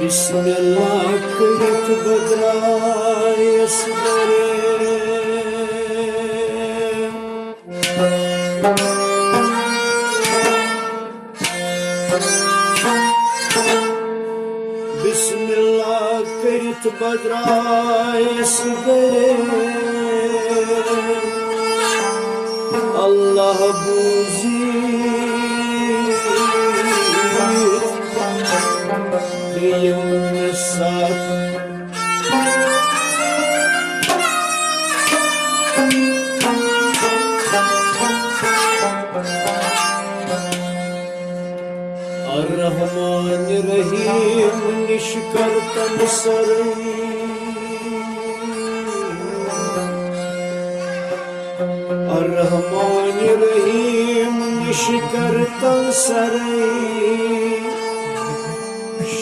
Bismillah kıyıt bedraya sıdare Bismillah kıyıt bedraya sıdare Allah buzi Yumsat Ar-Rahman Rahim nişkartan saray Ar-Rahman Rahim nişkartan saray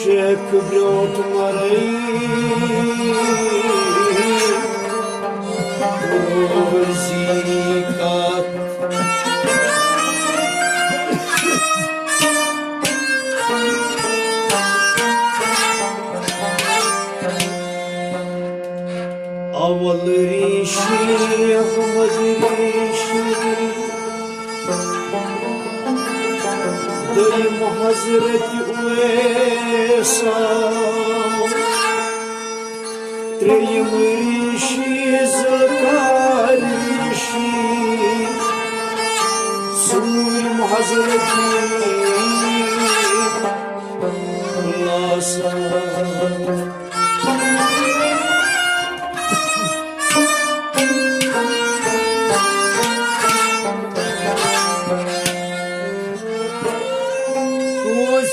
Şek brot maray Zikat Aval rişi Ahmad rişi Dayım Hazreti Uesa Treyim rişi Zülkar rişi Sulim Hazreti Ulasa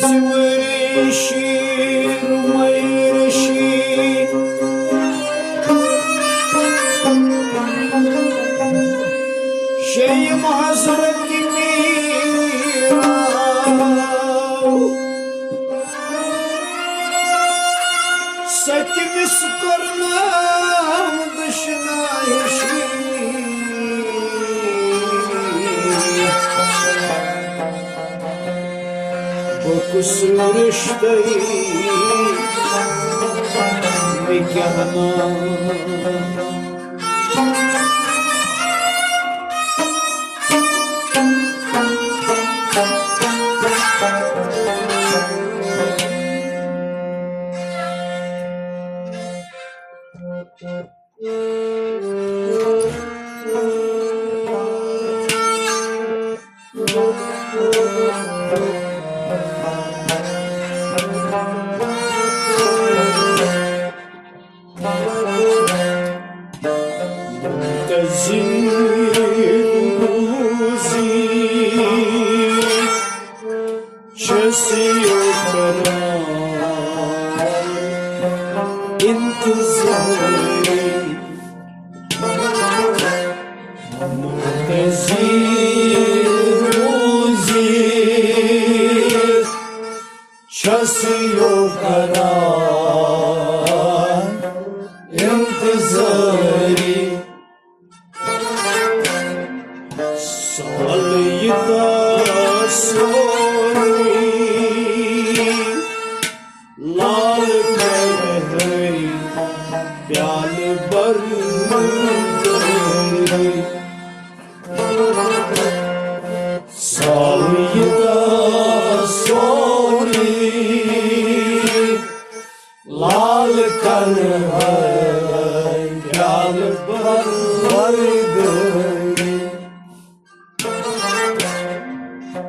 Simrişi Rumayrişi Şeyhim Hazreti Mirav Setimiz karnım dışına eşi Kusriştayı nikahına Şasiyo karan intizari Salıyda sori Lal kahri Pyal bardari Salıyda sori Lal kalhay Pyal bardari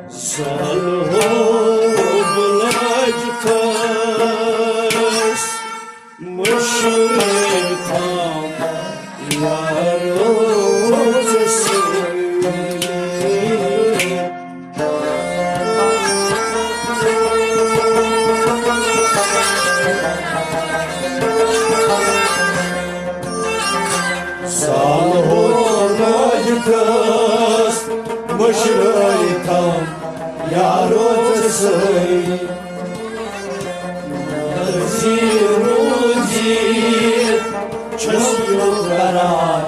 Salho blaj ka Başlaytam yar olcası Salhonaydız başlaytam yar olcası Zirudit çözüyorlar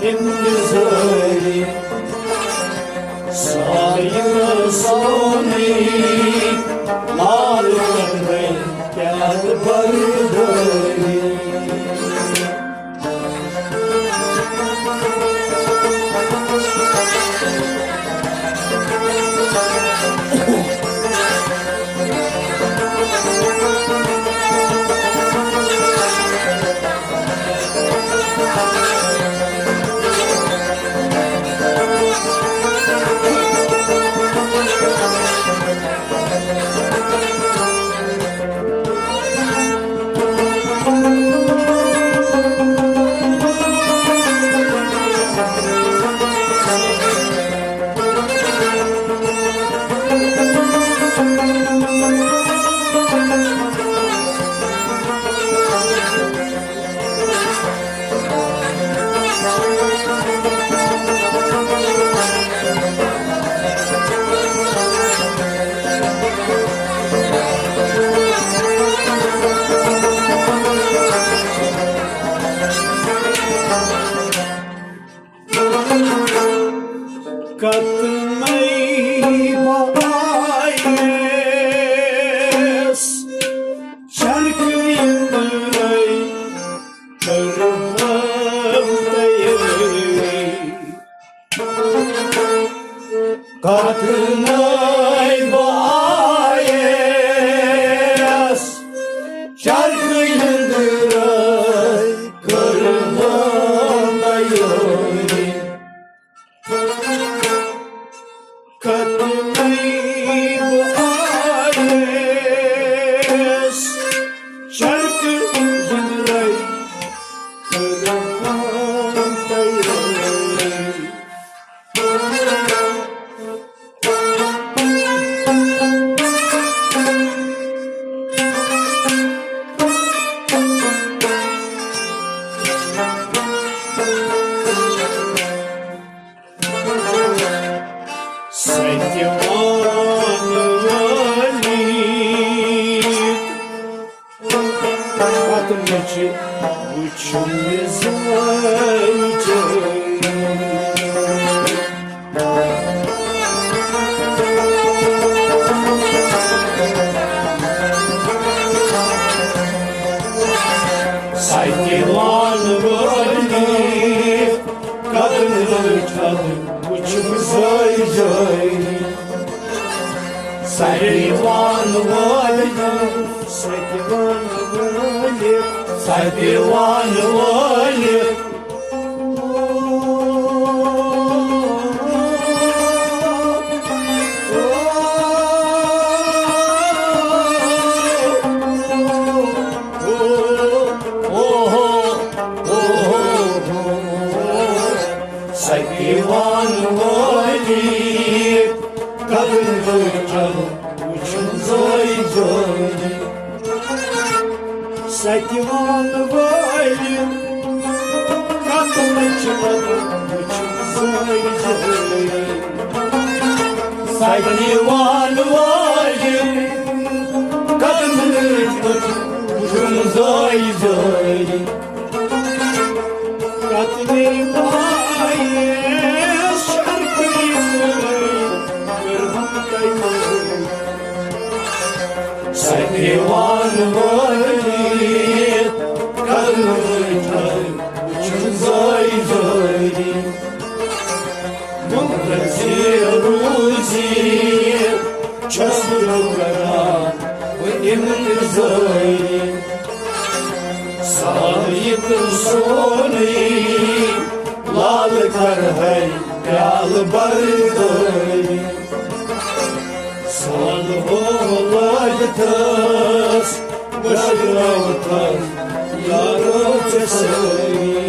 imdizleri Sayını soni Larıkları gel barıdari Katmayı bağayız Şarkıyı bıray Kırmızıyı Katmayı bağayız Şarkıyı bıray Kırmızıyı Katmayı bağayız Şarkı yüzüray Батмачи учумезайче Saytilan vali kadınları çaldı учумезайчe Saytilan vali Saytilan vali Saytilan vali Saytilan vali kadınları çaldı учумезайче Saytilan vali kadınları çaldı учумезайче Saytilan vali kadınları çaldı учумезайчe Katmayı bağayız şarkıyı Saytilan vali kadınları çaldı учумезайчe Зирудит çözüyorlar imdizleri Sayını soni Larıkları gel barıdari Salhonaydız başlaytam यारों से सोई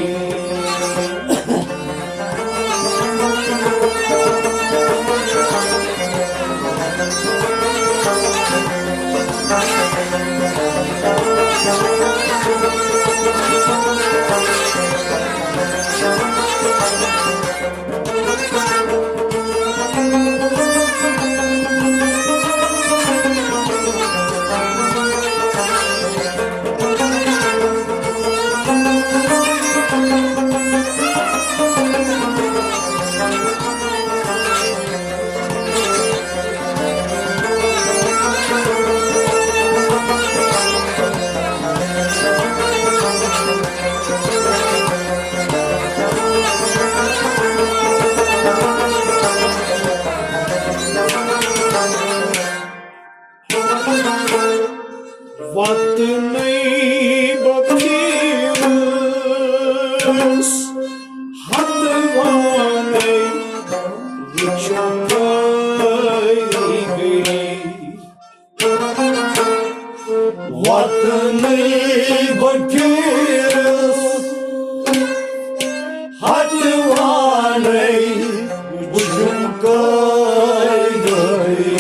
वक्त नहीं बख्शिश हदवाने चुकाई गई वक्त नहीं बख्शिश हदवाने चुकाई गई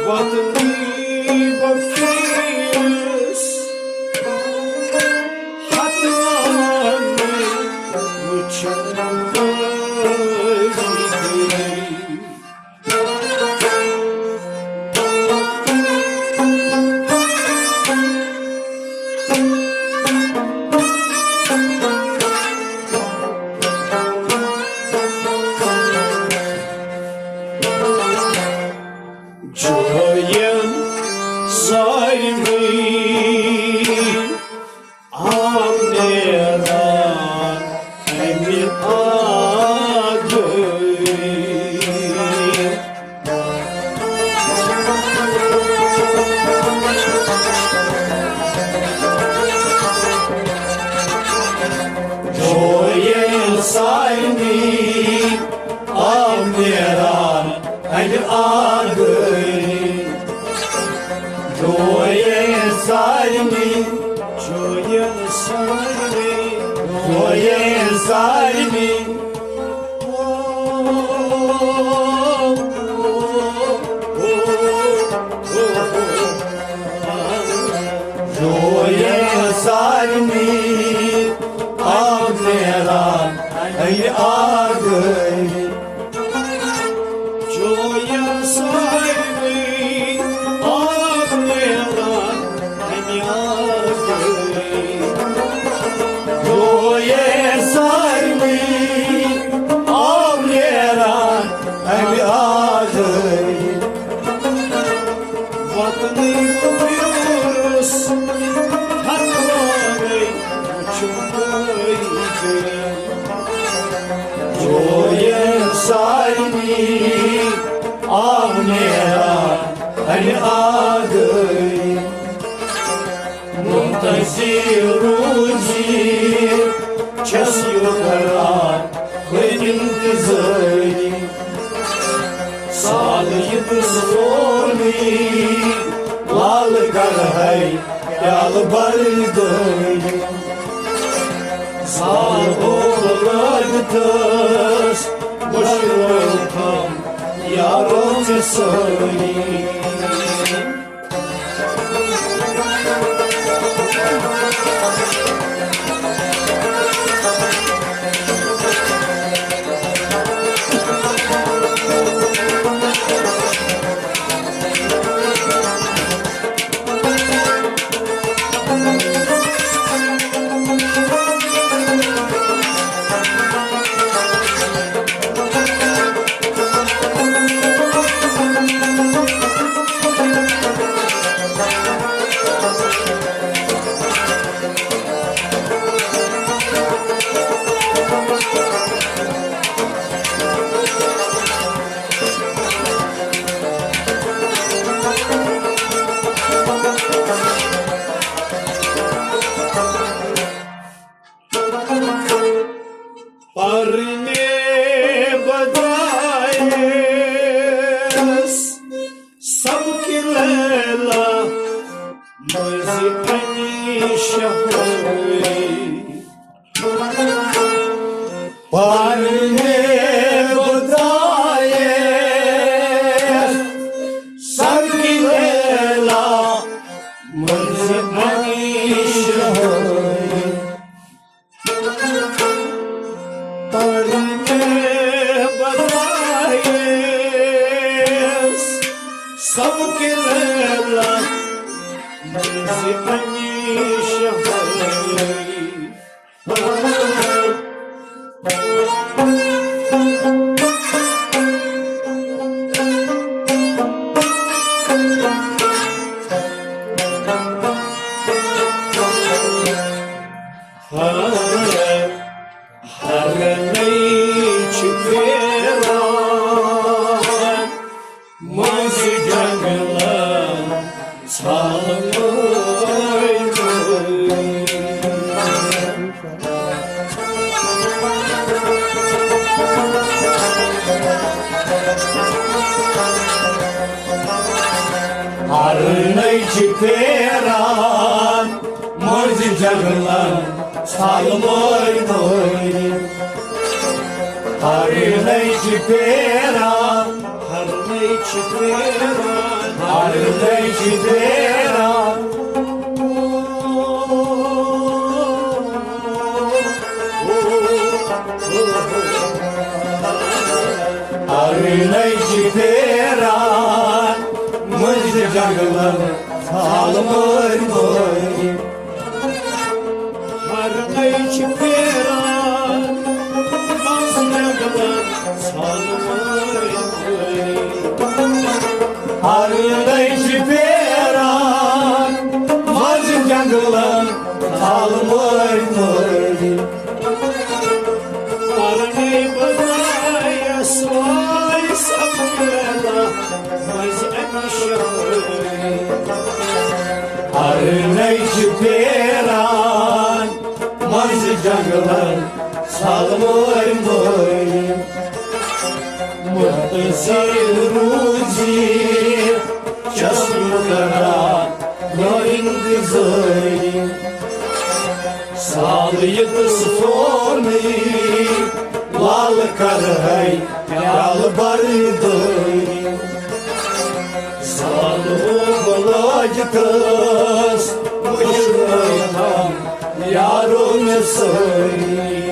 What the leave of fears had on me, which Joyen saymi amneran emin adı Joyen saymi amneran emin adı Joyen salmi, joyen salmi, joyen salmi. Joyen salmi, amneran ay ağır. Joyen salmi. Час югоран, хвилин тизари, салыйып соли, лалы гаргай, ял бардой. Сал оладтас, бошралтам, ярон тесали. Muzikani şahı Parne budaye Sarkilela Muzikani şahı Parne budaye Sarkilela Muzikani şahı Arnay çıperan Morzi jaglan Salmoy noy Arnay çıperan Arnay çıperan Arnay çıperan Arnay çıperan Morzi jaglan Salmoy noy Arnay çıperan Morzi jaglan Salmoy noy Arnay çıperan Morzi jaglan Salmoy noy Arnay badaya soy sapela Muzikani şahı Arnay çıperan Morzi jaglan Salmoy noy Muhtasir ruzi Çasmukara Noin gızay Sağlık sıfırlı Lal karhay Yal barday Sağlık olacağız Muşratan Yarın say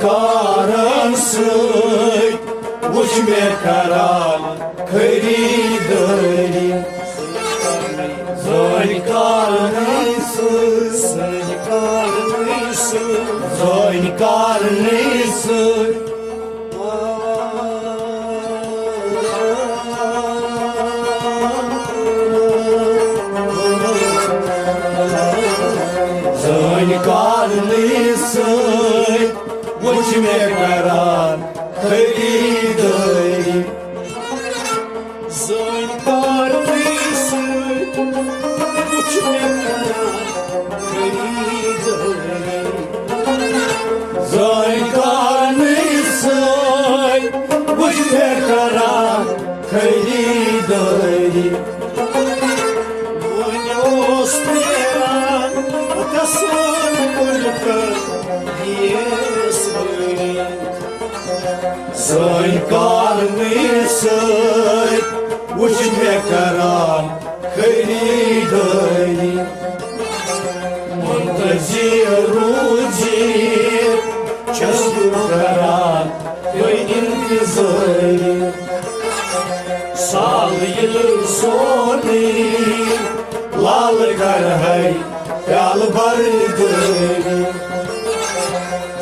karın sık uçme karan kıyıdırı Zöni karın sık Zöni karın sık Karnısın, uçme karan, kıyıdayım. Zön karnısın, uçme karan, kıyıdayım. Zön karnısın, uçme karan, kıyıdayım. Buenos Aires, atasın kulka, yes böyle. Zön karnısın, uçme karan, kıyıdayım. Монтазируйте, часто каран, интизари. Салıyı soni, lal garhay, yal bardırı.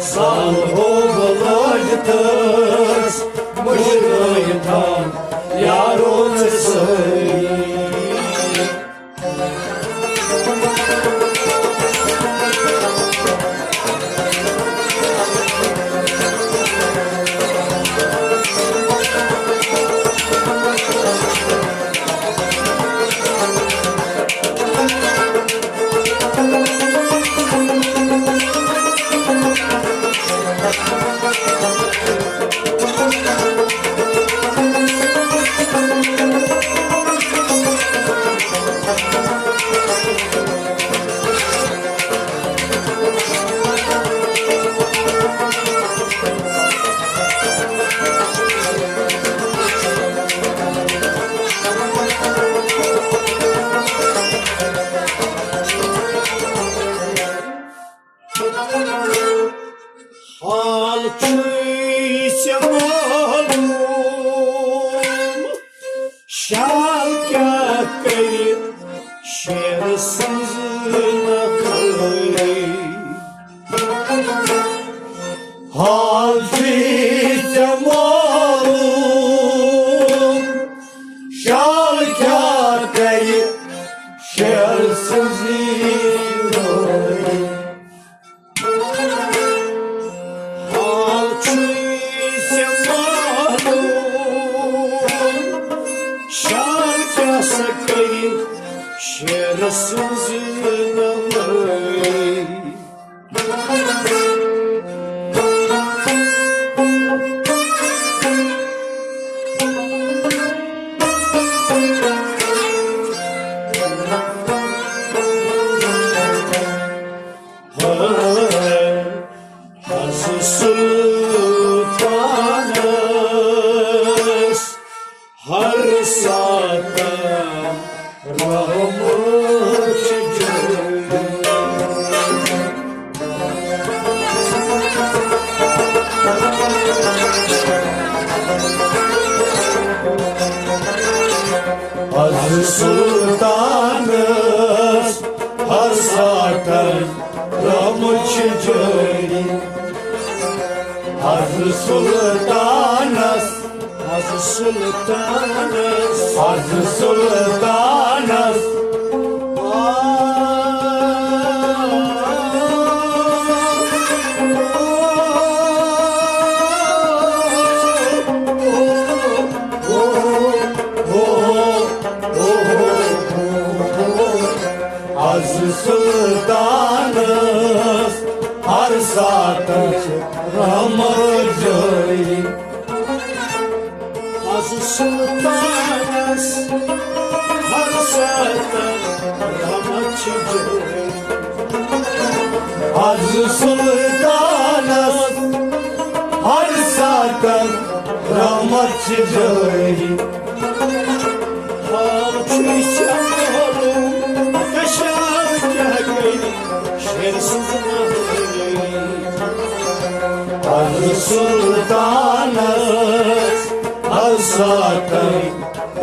Sal oğlaytız, mıжрaytan, yarın sayı. Halkıysa malum, şalka kayıp, şersizine kayıp. Halfite malum, şalkar kayıp, şersiz idoy. Halkıysa malum, şalkası kayıp, şersizine kayıp. Hazır sultanız, har saatte rahmet çekiyor. Hazır sultanız, har saatten rahmet çekiyor. Hazır sultanız, Hazır sultanız, hazır sultanız. Hazır sultanız, har saatten rahmet çekiyor. Hazır sultanız, har saatte rahmet çekiyor. Hazır sultanız, har saatten rahmet çekiyor. Halkıysa malum, ateşe kayıp, şersizine kayıp. Hacı Sultanız her saatten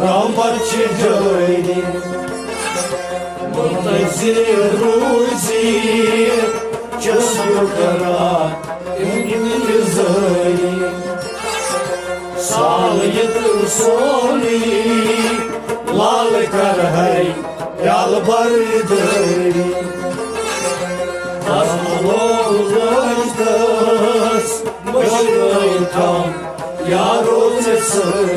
rahmetçi cöydin Muntazir ruzi Çözgürkara Ümit zöydin Sağlığı soni Lal karhay Yalbardın Azmalollaştız Başlaytan Yar olmasın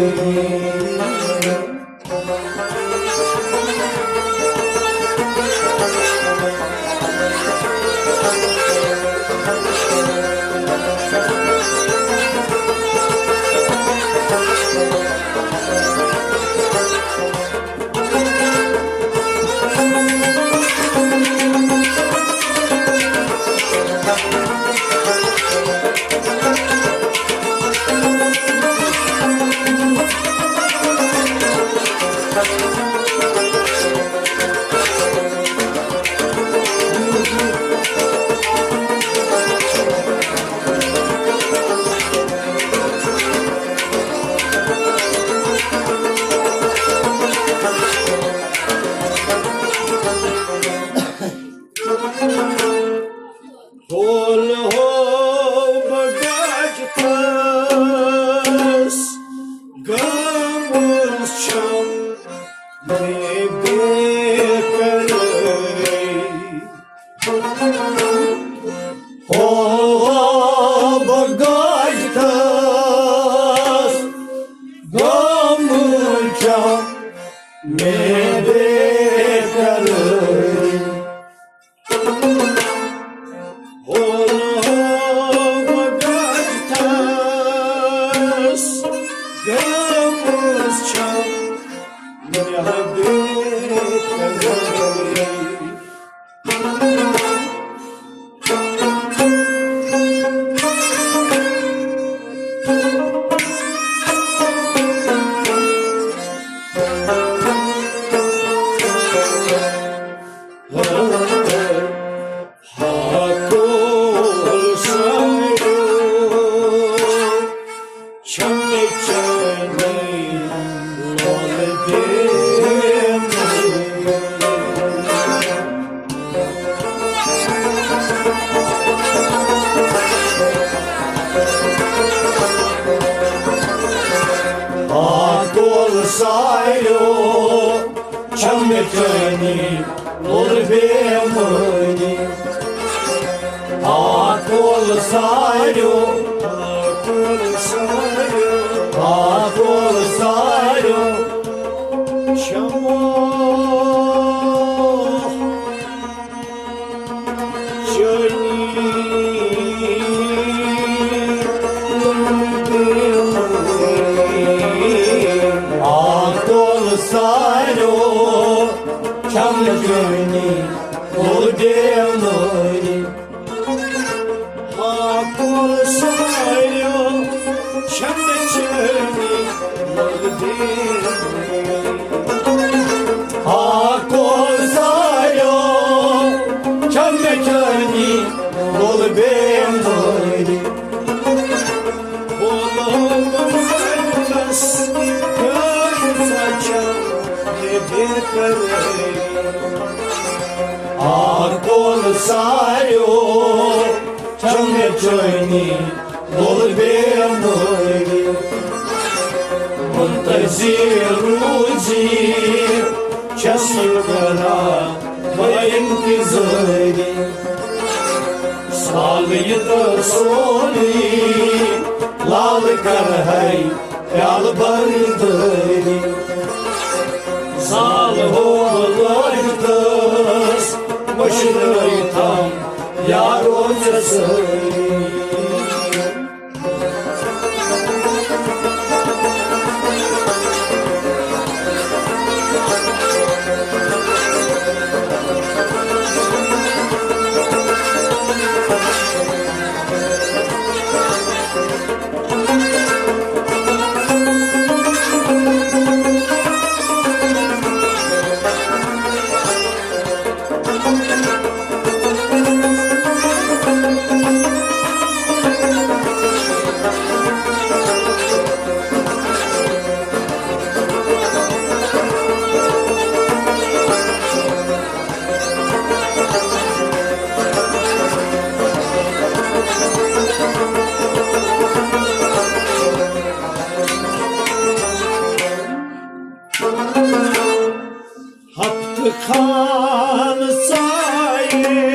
kan sayes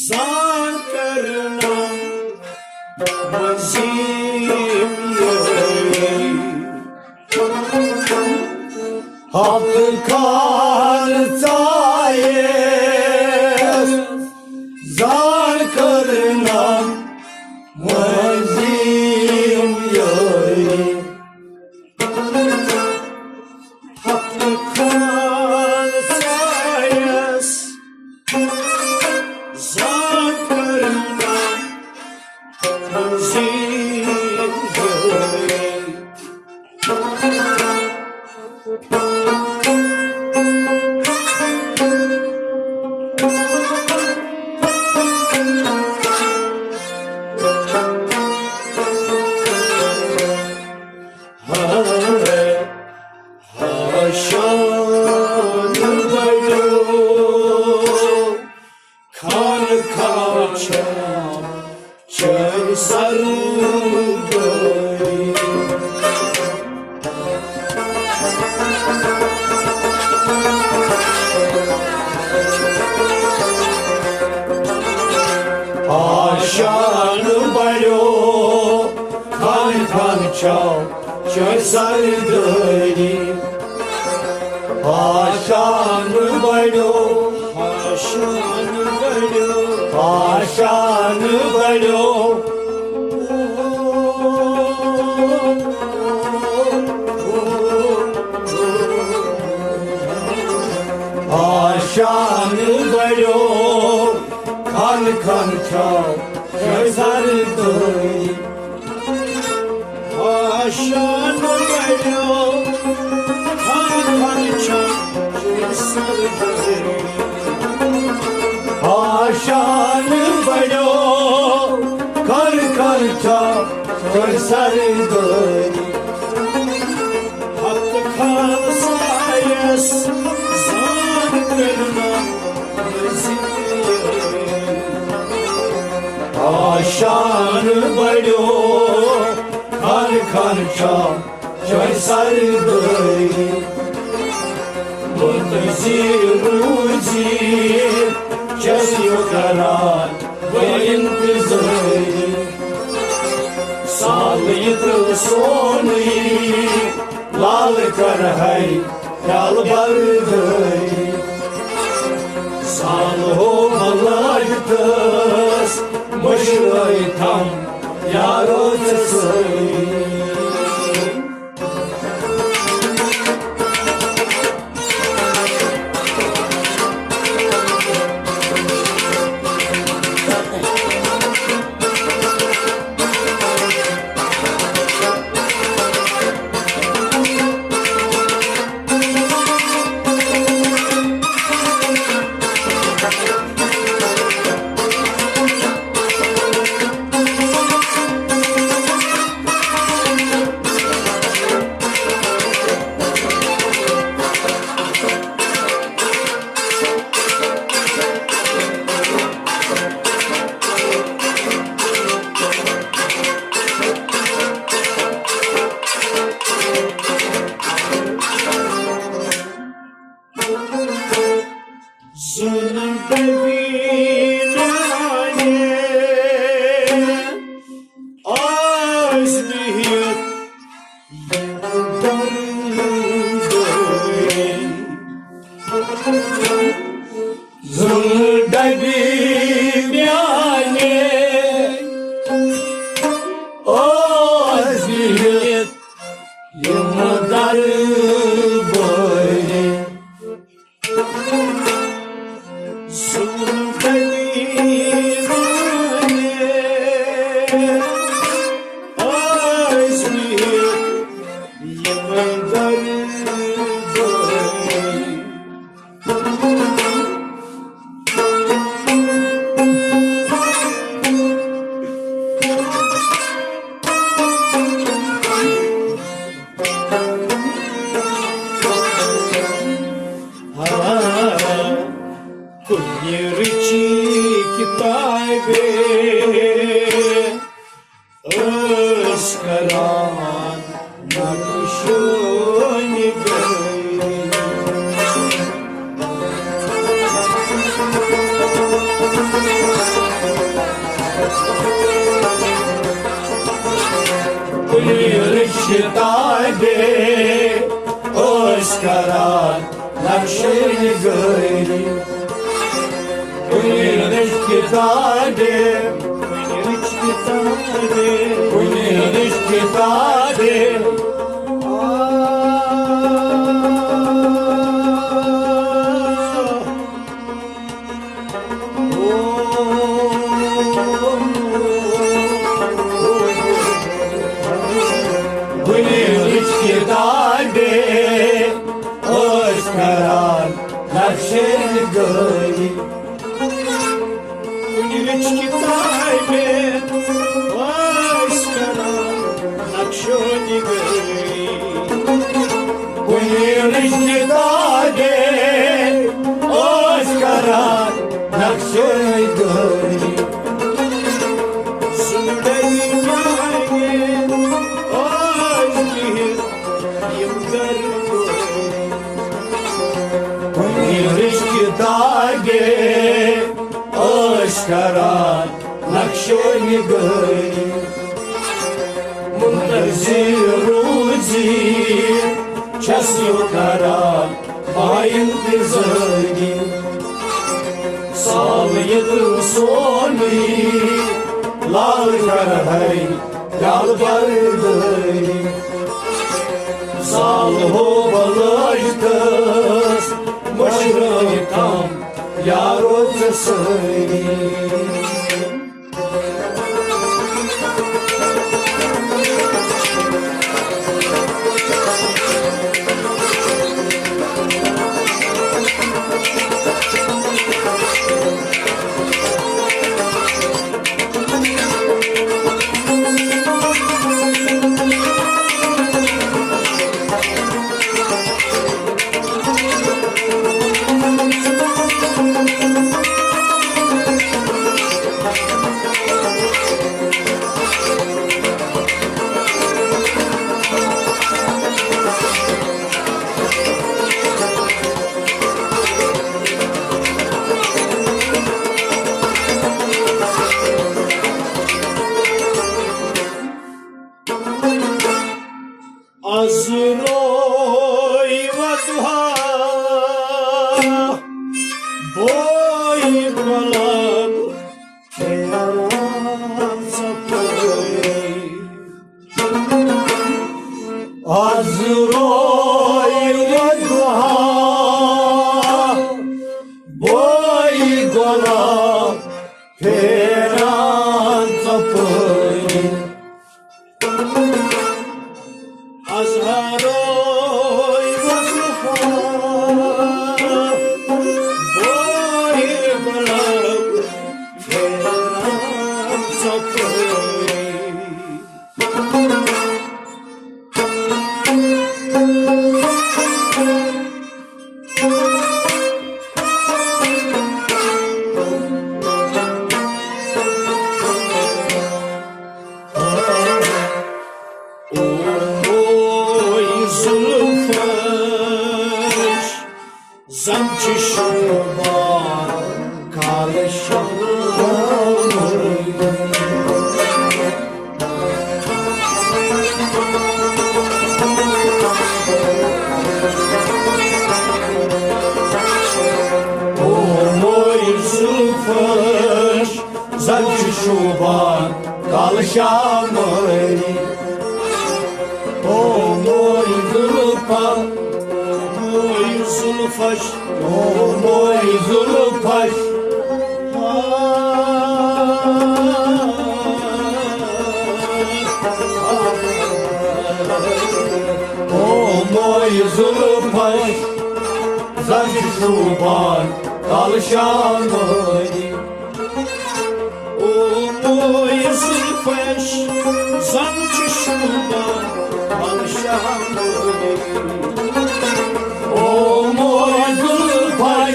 zakarna mazim Hakkı kan sayes zar karına muezzin yari Hakkı kan sayes zakarna mazim Aşanı balo kan kan çal çöl sarıdayı Aşanı balo Aşanı balo Aşanı balo kan kan çal çöl sarıdayı Aşan belo kan kan çal sarıdayı Aşanı balo kar kar çal çöl sarıdayı Hakkı kan sayes zakarna mazim Aşanı balo kar kar çal çöl sarıdayı Muntazir uzir Çesiyor karar ve intizarı Sağlıydı sonu Lal karhay yal bardayı Sağlığı malaytız Mışrayı tam yar otasayı kitabe Oskaran nakşini gayri Kuniş kitabe Kuniş kitabe Oskaran nakşini gayri Kunić kitabe Oskaran nakşini gayri Kuniş kitabe Oskaran nakşini gayri Züleyha'yı Oşkir yıldır Kuniş kitabe Oskaran nakşini gayri Muntaziruzi Час юкара Майын тизыни Салыйдың соны Лал карахай Ялбарды Салхо балаштыз Мышрыкам Яротсыны Azroy vadha boy balab keran sapay Azroy vadha Boy golab Peran sapay Azroy vadha boy balab keran sapay Zamçı şuban Zamçı şuban kalışamay O moy zulfan Moy zulfaş O moy zulfaş O moy zulfaş Zamçı şuban kalışamay Moy zulfaş Zamçı şuban Alşamay O moy zulfaş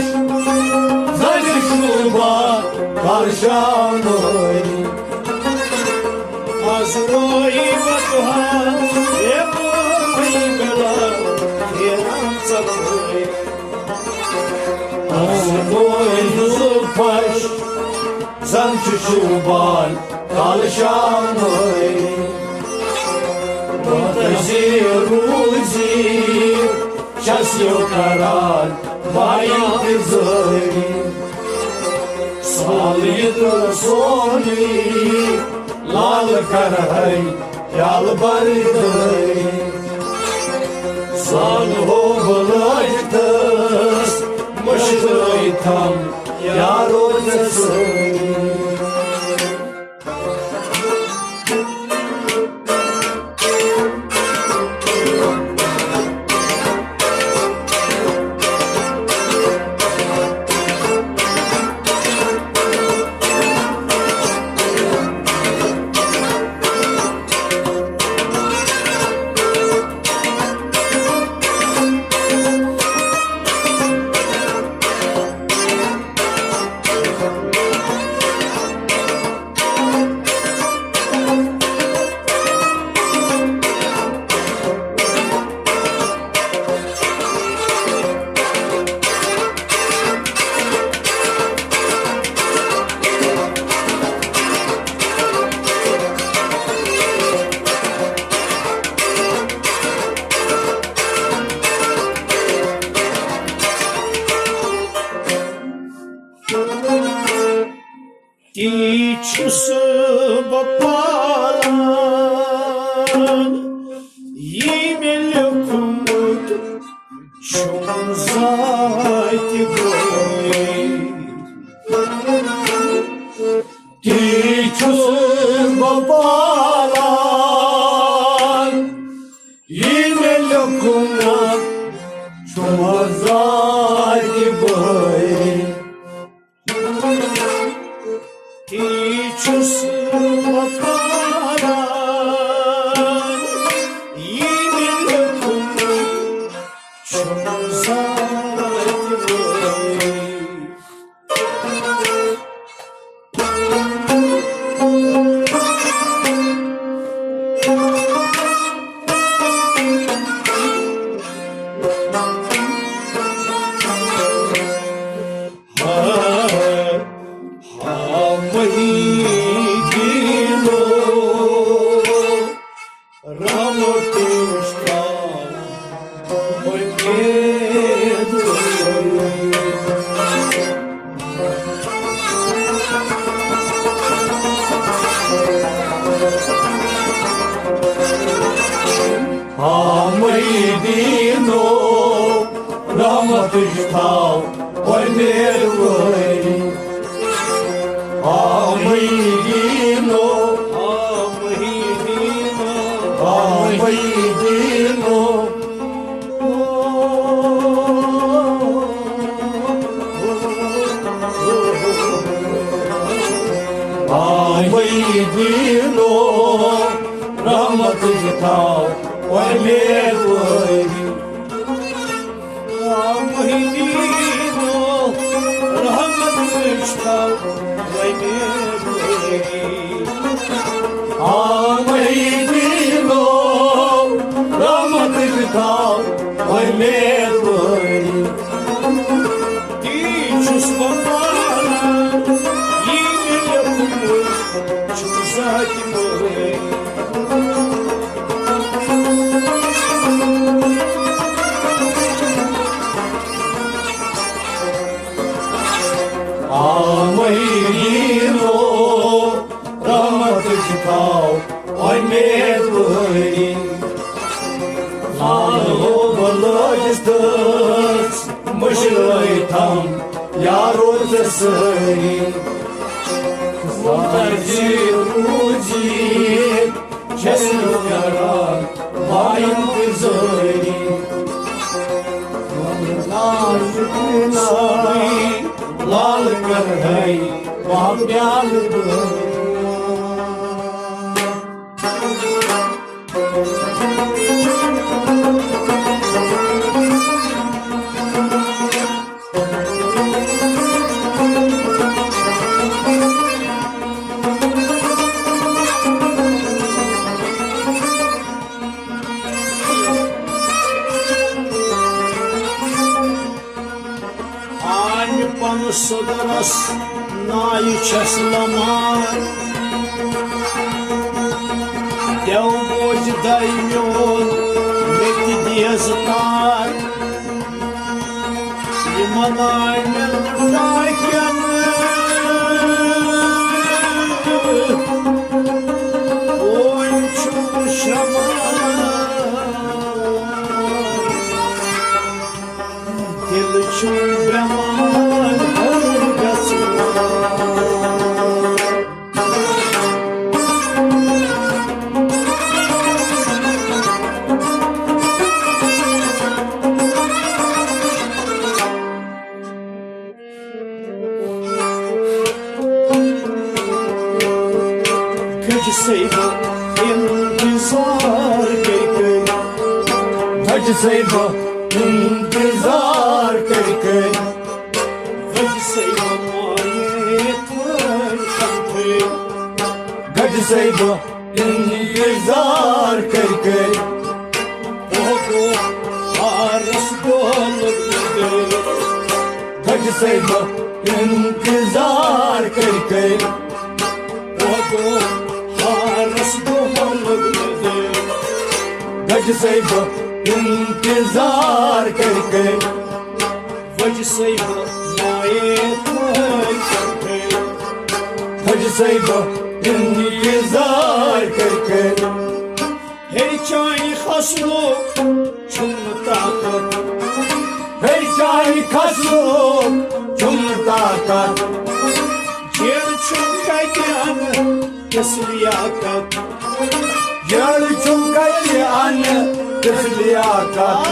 Zamçı şuban kalışamay Azroy vadha boy balab keran sapay O moy zulfaş Zamçı şuban kalışamay ruzi Și-as eu carat mai întârzări Salită soli Lală carai Ial baridăi San hovalăjtăs Măștăitam Iar o dăsăi Тичусы бапалан Емелі күміт Шум зайти гой Тичусы бапалан Емелі күміт Шум зайти гой Тичусы бапалан Емелі күміт Шум зайти гой Amăidino, ramătâștau, oi mervăi. Amăidino, amăidino, amăidino, ramătâștau, oi mervăi. Amăidino, ramătâștau, oi mervăi. Amăidino, ramătâștau, oi mervăi. Тичус бапалан Емелі күміт Шум зайти гой Amăidino, ramătâștau, oi mervăi. Lală-vălăjtăți, mășlăitam, iar o dăsăi. Zlăji rugii, ce-s lucrat, mai întârzăi. Lal cărhăi, oameni Содорос наючась ломать, Дел Божий даймён yazıklar limanayın dayken oyuncu şaman dil için beman hırgasın. Seybo intizar करके भज सैबो इंतजार करके भज सैबो माये पर कंठे भज सैबो इंतजार करके ओगो आरस बोल दे भज सैबो इंतजार करके ओगो आरस बोल दे भज सैबो इंतजार करके भज सैबो माये पर कंठे भज सैबो इंतजार करके Her çay hasluk çumlu takat Her çay kaşluk cumtakat Cer çumkayken kesliyakat Yer çumkayı anne kısliyakat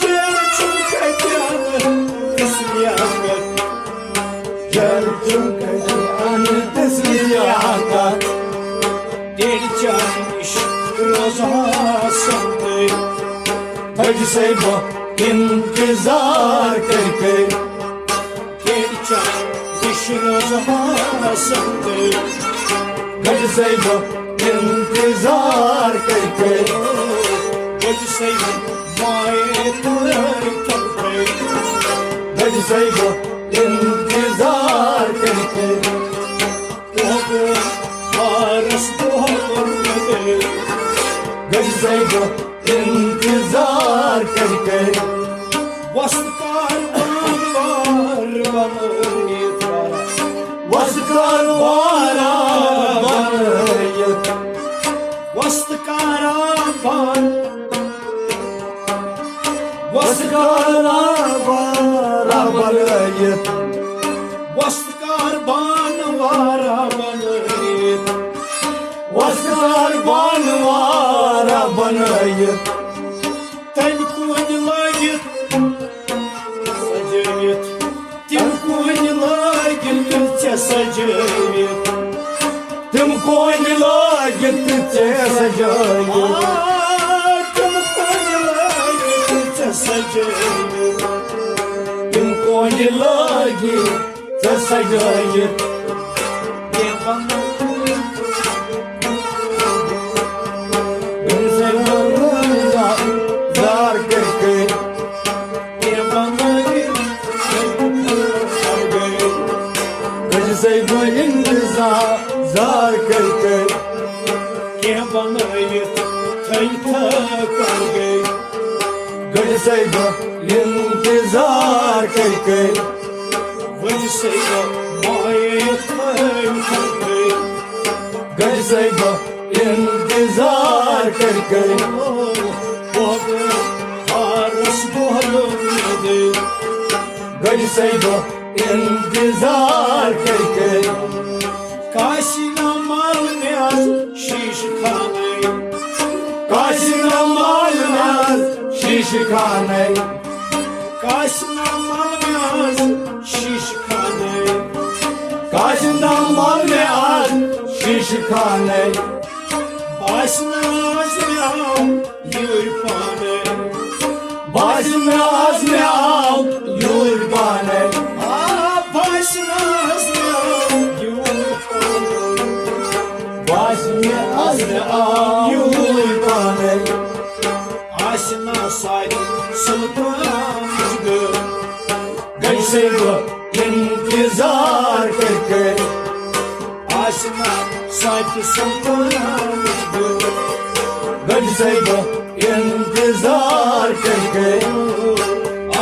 Cer çumkayken kesliyakat Yer çumkayı anne kısliyakat Der çaymış roza sandı भज सैबो इंतजार करके Der çaymış roza sandı भज सैबो इंतजार करके Vacı sayın mayetler kandı भज सैबो इंतजार करके Oğlu Paris doğurmadı भज सैबो इंतजार करके Bastı karvan var bana yeter वस्कर वाला बनयत Bastı karavan वस्कर वाला बनयत Bastı karvan var bana yeter वस्कर वाला बनयत Тем конь лагет садит Тем конь лагет тебя садит तुम कोई लागत ते सजायो Тем конь лагет тебя садит तुम कोई लागी ते सजायो जार करके भज सैबो इंतजार करके भज सैबो इंतजार करके भज सैबो इंतजार करके भज सैबो इंतजार करके Kaşina mal niyaz şiş khanay काशिना मालनाज शीश खाने Kaşina mal niyaz şiş khanay काशिना मालनाज शीश खाने Başına azmiyam yürpane बाजना आजमे आओ यूर बाने Başına azmiyam yürpane बाजमे आजमे आओ यूर बाने Aşina say sultan gül कैसे वो इंतजार करके Aşina say sultan gül कैसे वो इंतजार करके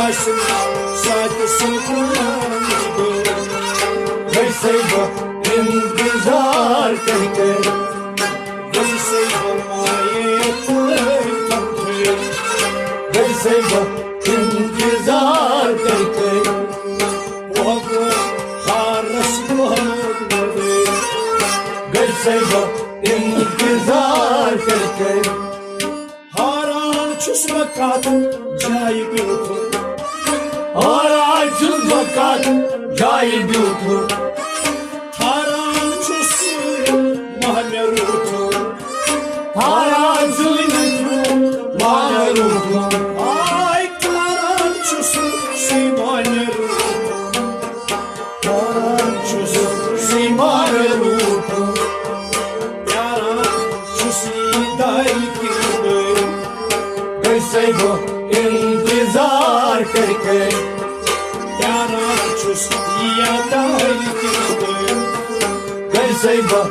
आशना साथ मुझको वैसे वो इंतजार करके वैसे माए थमके वैसे वो इंतजार करके वो हारस बोले वैसे वो इंतजार करके हारान छुस वक़्त जाय बिल्कुल और आज उस वक़्त जाई ब्यूटू हारान छुस महने रूठो थारा जुल्म मारूं आय हारान छुस सीमाने रूठो हारान छुस मारूं यारान छुस दाई किंदे वैसे वो इंतजार करके यारान छुस या दाई किंदे वैसे वो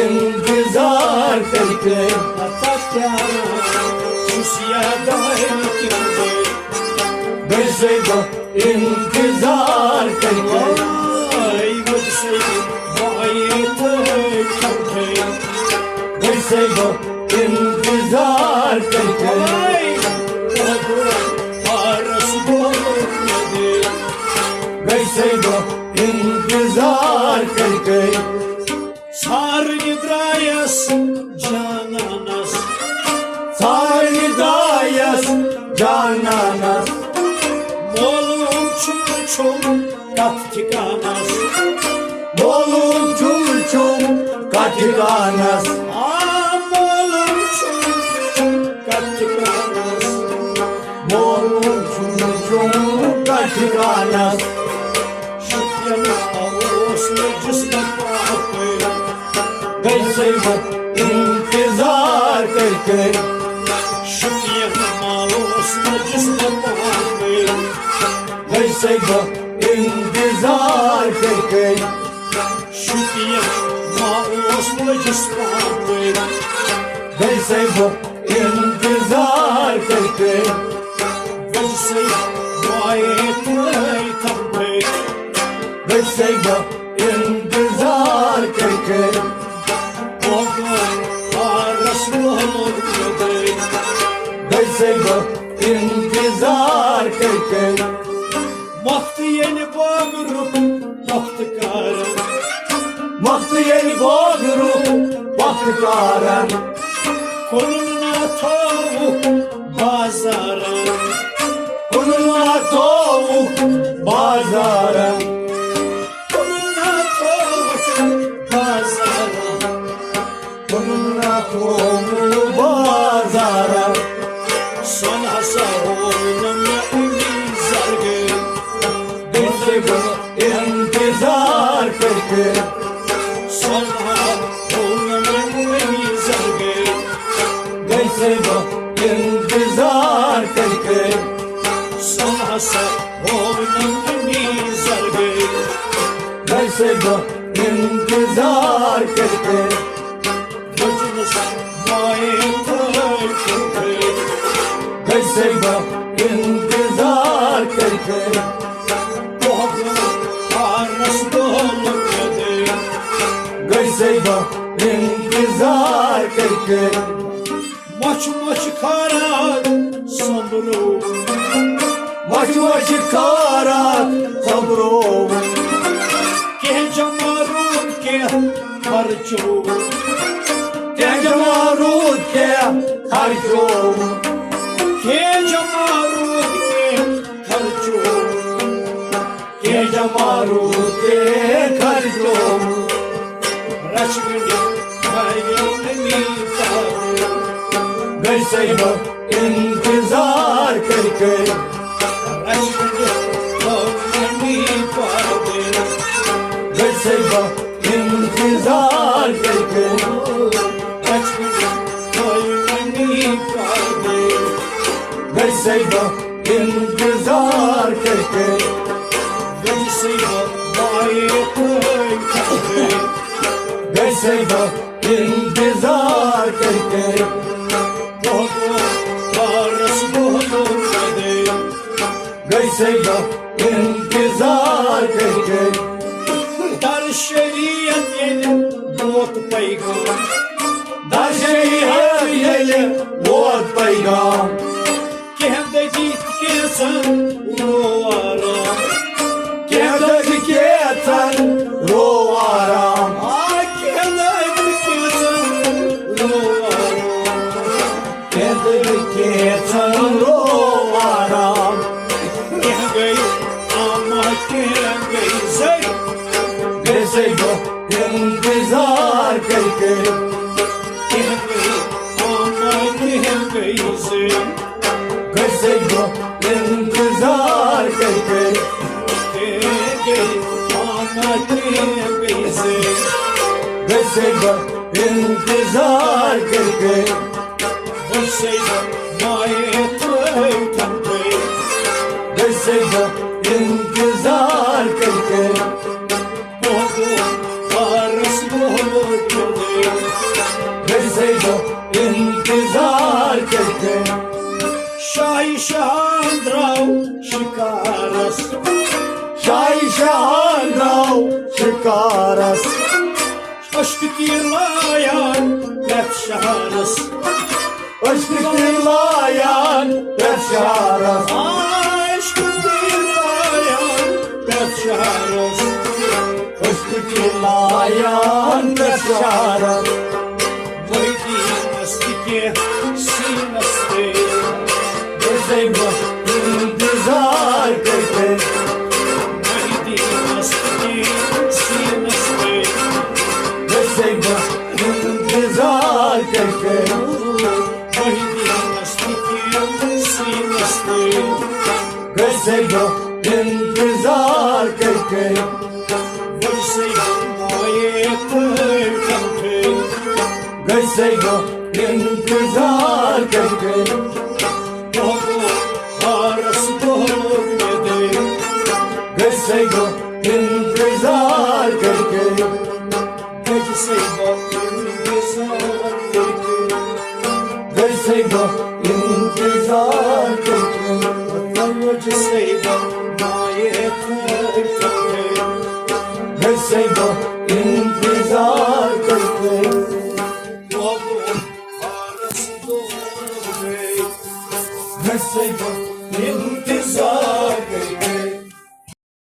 इंतजार करके वैसे वो इंतजार करके वैसे वो इंतजार करके वैसे वो इंतजार करके सारे द्रायस जानानस सारी दायस जानाना मोलum çum kat tikanas बोलूं चुम चुम काठिकानस मोलum çum kat tikanas बोलूं चुम चुम काठिकानस şükrena osle cisna pape वैसे वो इंतजार करके şükrena osle cisna pape वैसे वो इंतजार करके şükrena osle cisna pape वैसे वो इंतजार करके velse vayet tape वैसे वो इंतजार करके वैसे वो इंतजार करके Vakti yeni bağırıp vakti karın वक्त यही बोगरू वक्त कारण Koluna tavuk bazarın उन्ना तो बाजार Koluna tavuk bazarın उन्ना तो बाजार Sana sağolun zargı वैसे वो इंतजार करके Sana olun zargı वैसे वो इंतजार करके Sana sağolun zargı वैसे वो इंतजार करके Vacınız mayet वैसे वो इंतजार करके वैसे वो इंतजार करके Maç maç karar sabru much much खारा सबरो के जमारूद के खर्चो के जमारूद के खर्चो के जमारूद के खर्चो के जमारूद के खर्चो रचगनी भाई वैसे वो इंतजार करके वैसे वो इंतजार करके वैसे वो इंतजार करके वैसे वो इंतजार करके गसेगा इंतजार करके Dar şeriyet yeni Doğut peygamber दाशरी हर ये बहुत पैगाम Kehem de git kesin Ulovara कहते के तन रो आराम Kehem de git kesin Ulovara कहते के तन रो आराम Kehem gay ama kehem gay Zey गसेगा इंतजार करके Kehem gay ama kehem gay Zey गसेगा इंतजार करके गसेगा इंतजार करके गसेगा इंतजार करके गसेगा इंतजार करके Şahi Şahandrav şikaras शाही शान राव शिकारस Aşkı kirlayan Lefşaras अश्क दिलायान दशारस Aşkı kirlayan Lefşaras अश्क दिलायान दशारस Vaydi nastike sinaste गसेगा इंतजार करके Vaydi nastike sinaste गसेगा इंतजार करके Vaydi nastike sinaste गसेगा इंतजार करके Varsay mayetler kante गसेगा इंतजार करके Doğru arası doğru गसेगा इंतजार करके Peki sevdaklarım güzel गसेगा इंतजार करके Yalnızca sevdak mayetler kante गसेगा इंतजार करके Doğru arası doğru गसेगा इंतजार